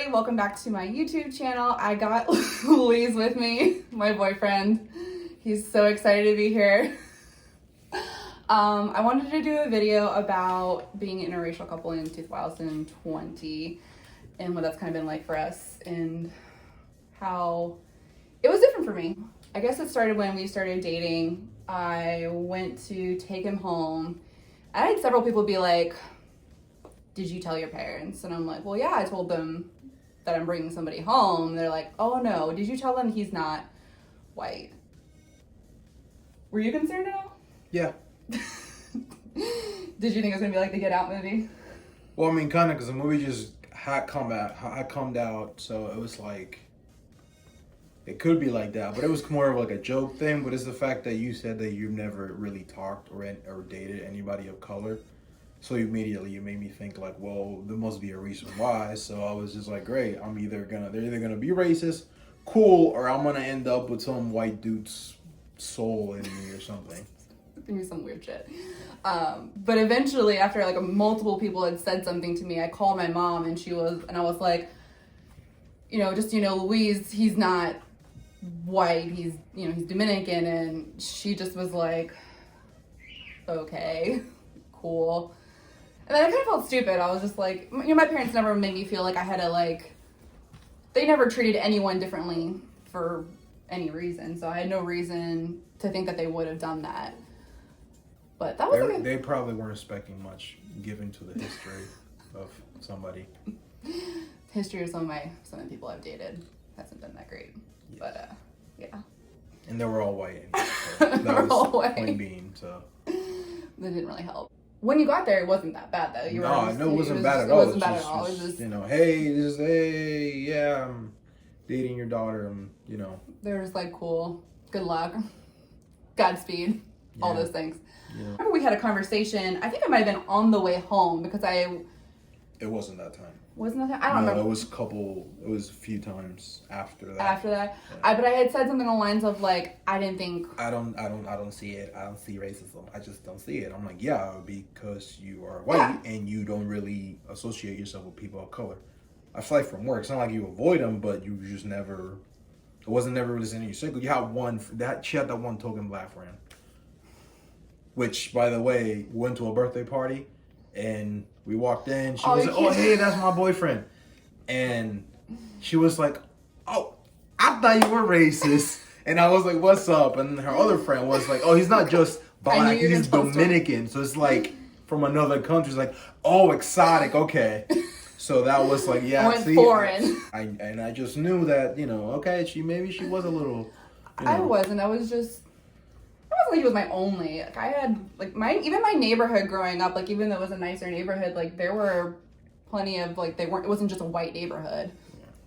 everybody, welcome back to my YouTube channel. I got Luis with me, my boyfriend. He's so excited to be here. I wanted to do a video about being an interracial couple in 2020 and what that's kind of been like for us and how it was different for me. I guess it started when we started dating. I went to take him home. I had several people be like, did you tell your parents? And I'm like, well, yeah, I told them that I'm bringing somebody home. They're like, oh no, did you tell them he's not white? Were you concerned at all? Yeah. Did you think it was gonna be like the Get Out movie? Well, I mean, kind of, because the movie just had come out, so it was like, it could be like that, but it was more of like a joke thing. But it's the fact that you said that you've never really talked or dated anybody of color. So immediately you made me think like, well, there must be a reason why. So I was just like, great, they're either gonna be racist, cool, or I'm gonna end up with some white dude's soul in me or something. Maybe some weird shit. But eventually, after like multiple people had said something to me, I called my mom and I was like, Luis, he's not white, he's Dominican, and she just was like, okay, cool. And then I kind of felt stupid. I was just like, my parents never made me feel like I had to they never treated anyone differently for any reason. So I had no reason to think that they would have done that. But that was they probably weren't expecting much given to the history of somebody. History of some of the people I've dated hasn't been that great. Yes. But yeah. And they were all white. So that was all white. Point being, so that didn't really help. When you got there, it wasn't that bad though. It wasn't bad at all. It wasn't bad at all. It was just, hey, I'm dating your daughter, They were just like, cool, good luck, Godspeed, all those things. Yeah. I remember we had a conversation. I think I might have been on the way home because It wasn't that time. Wasn't that time? I don't remember. It was a few times after that. Yeah. But I had said something along the lines of like, I didn't think. I don't see it. I don't see racism. I just don't see it. I'm like, yeah, because you are white and you don't really associate yourself with people of color. I feel like from work, it's not like you avoid them, but you just never. It wasn't never really in your circle. You had she had that one token black friend. Which, by the way, went to a birthday party, and we walked in. She was like, "Oh, hey, that's my boyfriend," and she was like, "Oh, I thought you were racist," and I was like, "What's up?" And her other friend was like, "Oh, he's not just black; he's Dominican, so it's like from another country." It's like, "Oh, exotic, okay." So that was like, yeah, foreign. I just knew that okay, she was a little. I wasn't. I was just. It wasn't like he was my only. I had even my neighborhood growing up. Even though it was a nicer neighborhood, there were plenty of it wasn't just a white neighborhood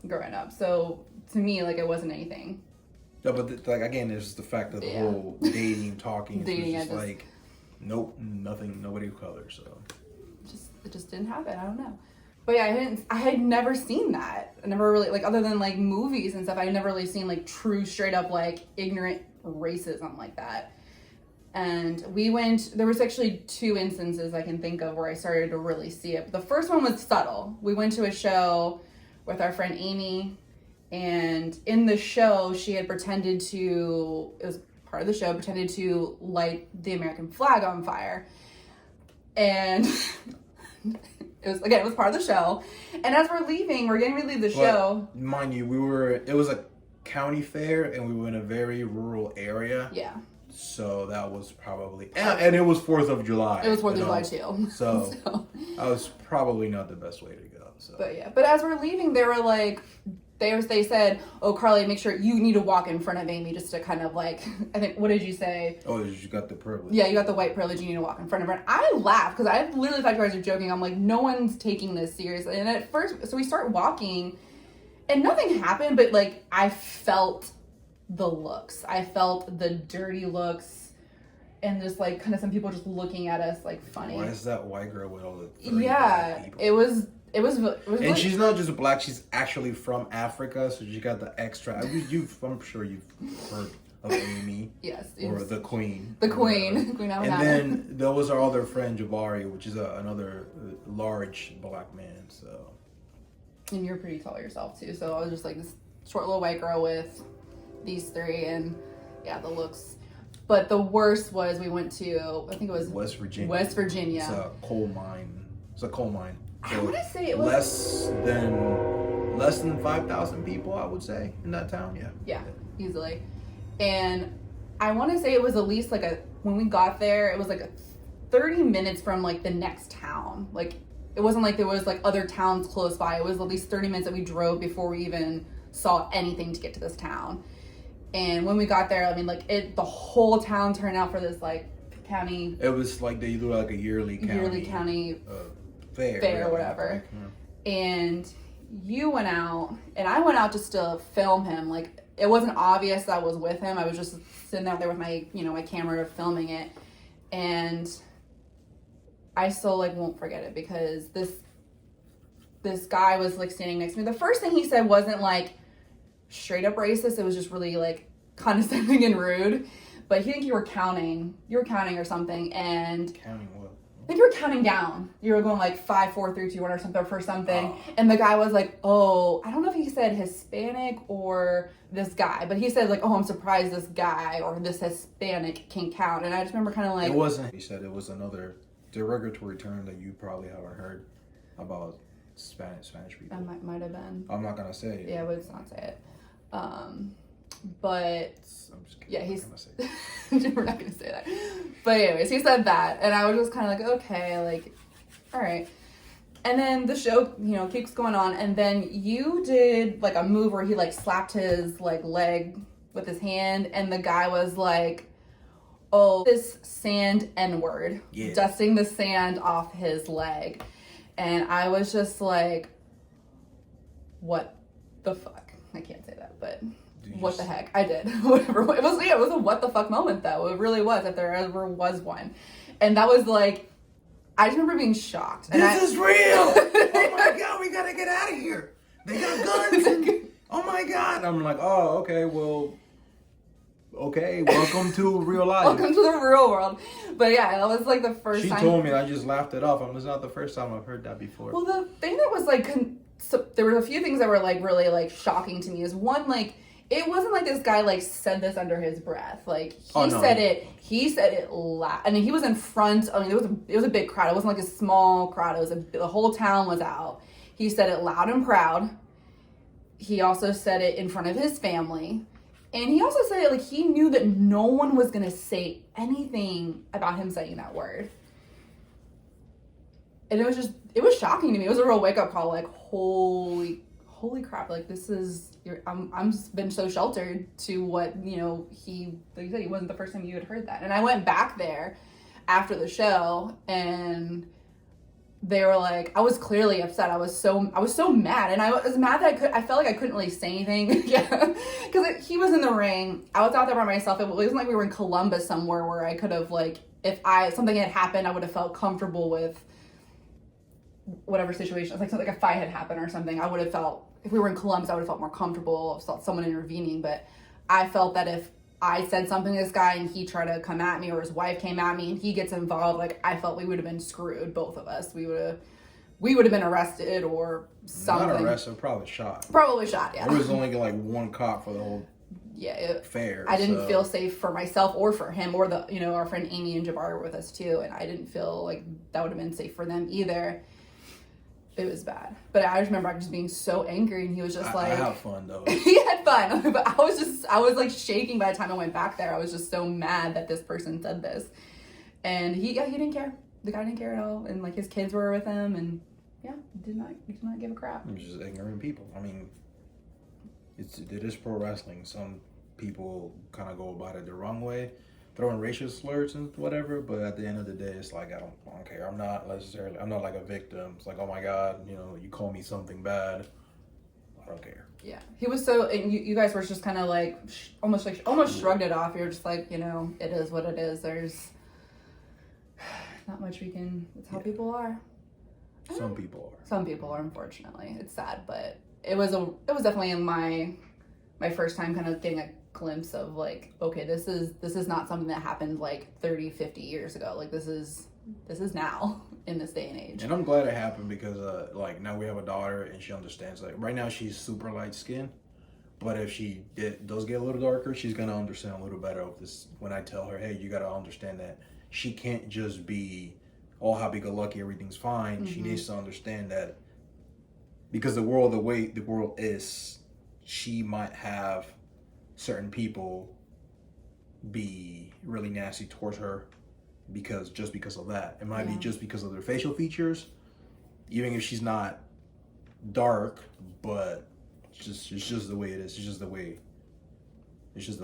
growing up. So to me, it wasn't anything. Yeah, but again, there's the fact that the whole dating, talking, is just nope, nothing, nobody of color. So it just didn't happen. I don't know. But yeah, I had never seen that. I never really other than movies and stuff. I had never really seen true straight up ignorant racism like that. And there was actually 2 instances I can think of where I started to really see it. The first one was subtle. We went to a show with our friend Amy, and in the show she had pretended to light the American flag on fire. And it was part of the show. And as we're leaving, we're getting ready to leave the show. Mind you, it was a county fair, and we were in a very rural area. Yeah. So that was probably, and it was 4th of July. It was 4th of July too. So that was probably not the best way to go. So. But as we're leaving, they were they said, "Oh, Carly, make sure you need to walk in front of Amy just to kind of I think, what did you say? Oh, you got the privilege. Yeah, you got the white privilege. You need to walk in front of her." And I laughed because I literally thought you guys were joking. I'm like, no one's taking this seriously. And at first, so we start walking, and nothing happened, but I felt the looks. I felt the dirty looks, and just kind of some people just looking at us funny. Why is that white girl with all the black people? It was and she's not just black, she's actually from Africa, so she got the extra. I'm sure you've heard of Amy. Yes. Or the Queen. The Queen. Queen and then there was our other friend, Jabari, which is another large black man, so. And you're pretty tall yourself too, so I was just like this short little white girl with these three, and yeah, the looks. But the worst was we went to, I think it was West Virginia. West Virginia. It's a coal mine. So I want to say it was less than 5,000 people, I would say, in that town. Yeah. Yeah, easily. And I want to say it was at least like when we got there, it was like 30 minutes from like the next town. Like it wasn't like there was like other towns close by. It was at least 30 minutes that we drove before we even saw anything to get to this town. And when we got there, I mean, like the whole town turned out for this like county. It was like they do like a yearly county fair or whatever. And you went out, and I went out just to film him. Like it wasn't obvious that I was with him. I was just sitting out there with my, my camera filming it, and I still like won't forget it because this guy was like standing next to me. The first thing he said wasn't like straight up racist. It was just really like condescending and rude. But he think you were counting or something, and counting what? I think you were counting down. You were going like 5, 4, 3, 2, 1 or something for something. And the guy was like, oh, I don't know if he said Hispanic or this guy, but he said like, oh, I'm surprised this guy or this Hispanic can count. And I just remember kind of like, it wasn't. He said it was another derogatory term that you probably haven't heard about Spanish people. That might have been. I'm not gonna say it. Yeah, let's not say it. But I'm just yeah, he's. We're not gonna say that. But anyways, he said that, and I was just kind of like, okay, like, all right. And then the show, keeps going on, and then you did like a move where he like slapped his like leg with his hand, and the guy was like, oh, this sand N-word, dusting the sand off his leg, and I was just like, what the fuck? I can't say that, but. What the heck? I did. Whatever. It was a what the fuck moment though. It really was, if there ever was one. And that was like, I just remember being shocked. This is real! Oh my god, we gotta get out of here. They got guns. Oh my god. I'm like, oh, okay, well, okay, welcome to real life. Welcome to the real world. But yeah, that was like the first time. She told me, and I just laughed it off. It's not the first time I've heard that before. Well, the thing that was like, so there were a few things that were like really like shocking to me is one, like, it wasn't like this guy like said this under his breath. Like he said it loud. I mean, he was in front. I mean, it was a big crowd. It wasn't like a small crowd. It was the whole town was out. He said it loud and proud. He also said it in front of his family, and he also said it like he knew that no one was gonna say anything about him saying that word. And it was shocking to me. It was a real wake up call. Like holy crap, like this is I'm just been so sheltered to what he, like you said, he wasn't the first time you had heard that. And I went back there after the show, and they were like, I was clearly upset. I was so mad, and I was mad that I felt like I couldn't really say anything. Yeah, because he was in the ring, I was out there by myself. It wasn't like we were in Columbus somewhere where I could have, like, if something had happened, I would have felt comfortable with whatever situation. It's like something, like a fight had happened or something, I would have felt, if we were in Columbus, I would have felt more comfortable if someone intervening. But I felt that if I said something to this guy and he tried to come at me, or his wife came at me and he gets involved, like, I felt we would have been screwed, both of us. We would have been arrested or something. Not arrested, probably shot. Probably shot, yeah. There was only like one cop for the whole fair. I didn't feel safe for myself or for him, or our friend Amy and Jabbar were with us too, and I didn't feel like that would have been safe for them either. It was bad. But I just remember just being so angry, and he was just like... I have fun, though. He had fun. But I was like shaking by the time I went back there. I was just so mad that this person said this. And he didn't care. The guy didn't care at all. And like his kids were with him, and did not give a crap. Just ignorant people. I mean, it is pro wrestling. Some people kind of go about it the wrong way, throwing racial slurs and whatever, but at the end of the day, it's like, I don't care. I'm not like a victim. It's like, oh my God, you call me something bad, I don't care. Yeah, he was so, and you guys were just kind of like, almost shrugged it off. You're just like, it is what it is. There's not much we can, that's how people are. Some people are, unfortunately. It's sad, but it was definitely my first time kind of getting a glimpse of like, okay, this is not something that happened like 30, 50 years ago. Like this is this is now in this day and age. And I'm glad it happened because like now we have a daughter and she understands. Like right now she's super light skinned, but if does get a little darker, she's gonna understand a little better of this when I tell her, hey, you gotta understand that she can't just be all happy go lucky, everything's fine. She needs to understand that because the way the world is, she might have certain people be really nasty towards her because of that. It might be just because of their facial features, even if she's not dark, but it's just the way it is. It's just the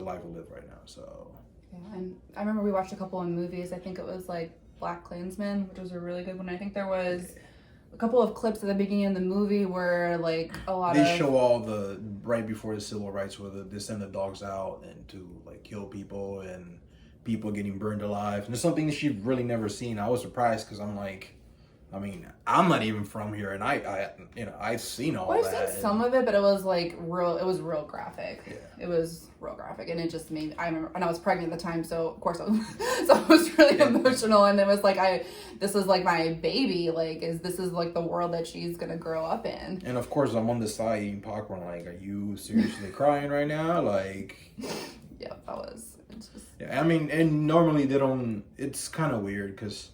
life we live right now. So yeah, and I remember we watched a couple of movies. I think it was like Black Klansman, which was a really good one. I think there was a couple of clips at the beginning of the movie where like they show all the right before the civil rights where they send the dogs out and to like kill people and people getting burned alive, and it's something that she'd really never seen. I was surprised because I'm like, I mean, I'm not even from here, and I've seen all that. I've seen some of it, but it was like real graphic. Yeah. It was real graphic, and it just made. I remember, and I was pregnant at the time, so of course I was really emotional, and it was like this is like my baby, like this is like the world that she's gonna grow up in. And of course, I'm on the side eating popcorn. Like, are you seriously crying right now? Like, yeah, that was. Just... Yeah, I mean, and normally they don't. It's kind of weird because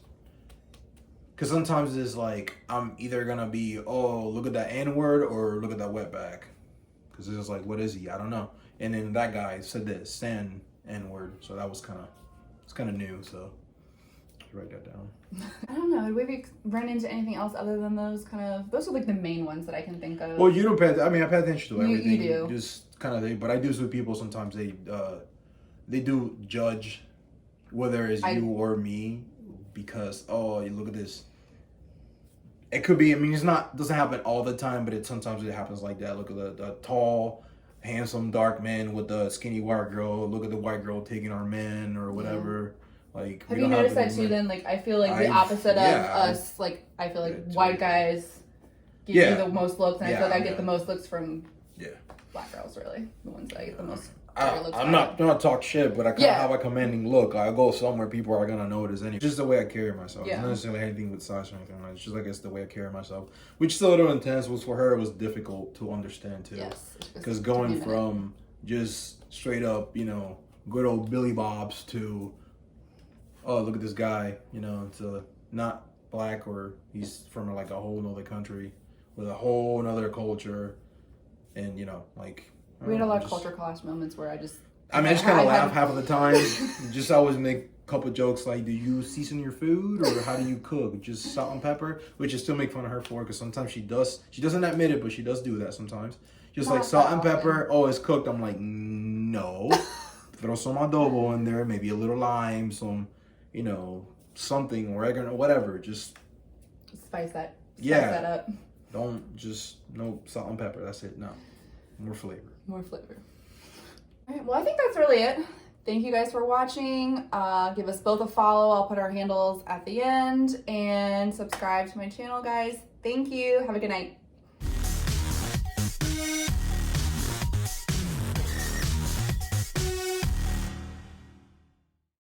sometimes it's like, I'm either going to be, oh, look at that N-word or look at that wetback. Because it's like, what is he? I don't know. And then that guy said this, Stan N-word. So that was it's kind of new. So write that down. I don't know. Did we run into anything else other than those those are like the main ones that I can think of. Well, you don't I pay attention to everything. You do. Just kind of thing. But I do see people sometimes they do judge whether it's you or me. Because, oh, you look at this. It could be, I mean, doesn't happen all the time, but sometimes it happens like that. Look at the tall, handsome, dark man with the skinny white girl. Look at the white girl taking our men or whatever. Yeah. Like, have you noticed that too then? Like, I feel like the opposite of us, like, I feel like white guys give you the most looks, and I feel like I get the most looks from black girls, really. The ones that I get the most. I'm not gonna talk shit, but I kind of have a commanding look. I go somewhere, people are gonna notice anyway. Just the way I carry myself. It's not necessarily anything with size or anything like that. It's just like it's the way I carry myself, which is a little intense. Was for her, it was difficult to understand too. Yes, because going from just straight up, good old Billy Bobs to, oh, look at this guy, to not black or he's from like a whole nother country with a whole nother culture, and like. We had a lot of culture clash moments where I just kind of laugh half of the time. Just always make a couple jokes like, do you season your food or how do you cook? Just salt and pepper, which I still make fun of her for because sometimes she doesn't admit it, but she does do that sometimes. Just like salt and pepper, oh, it's cooked. I'm like, no. Throw some adobo in there, maybe a little lime, some, something, oregano, whatever. Just spice that up. No salt and pepper. That's it. No. More flavor. More flavor. All right, well, I think that's really it. Thank you guys for watching. Give us both a follow. I'll put our handles at the end. And subscribe to my channel, guys. Thank you. Have a good night.